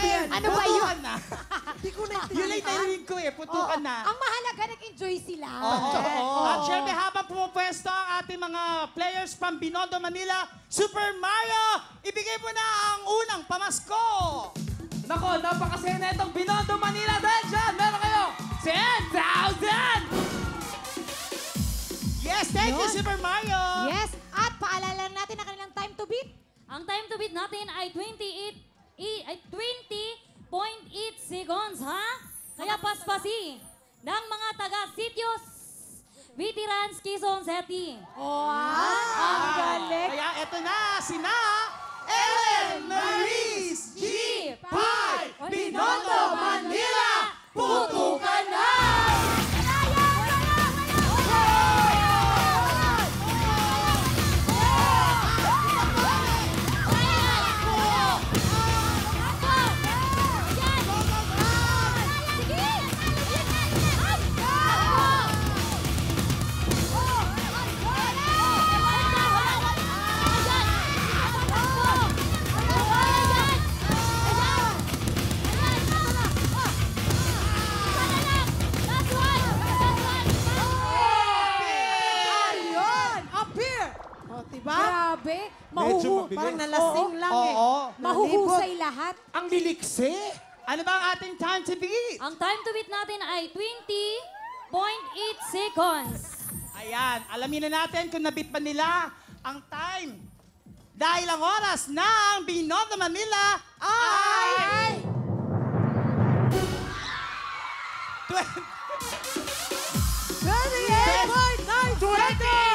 akin. Ano ba yun? Putukan na. Hindi ko na Yun lang narinig ko eh. Putukan na. Ang mahalaga, nag-enjoy sila. Oo. At syempre, habang pumupwesto ang ating mga players from Binondo, Manila, Super Mario, ibigay mo na ang unang pamasko. Nako, napakasaya na itong Binondo, Manila. Dahil dyan, meron kayo 10,000! Yes, thank you, Yun. Super Mario. Yes, at paalala natin ang kanilang time to beat. Ang time to beat natin ay 20.8 seconds, ha? Kaya paspasi ng mga taga-Sitios Veterans Quezon City. Ang galing. Kaya eto na, sina Ellen Maris G. Pai, Binondo, Manila, putukan na! Ayun! Up here! O, diba? Grabe. Parang nalasing lang eh. Oo. Mahuhusay lahat. Ang lilikse. Ano ba ang ating time to beat? Ang time to beat natin ay 20.8 seconds. Ayan, alamin na natin kung nabit ba nila ang time. Dahil ang oras ng Binondo, Manila ay... 28.9 seconds!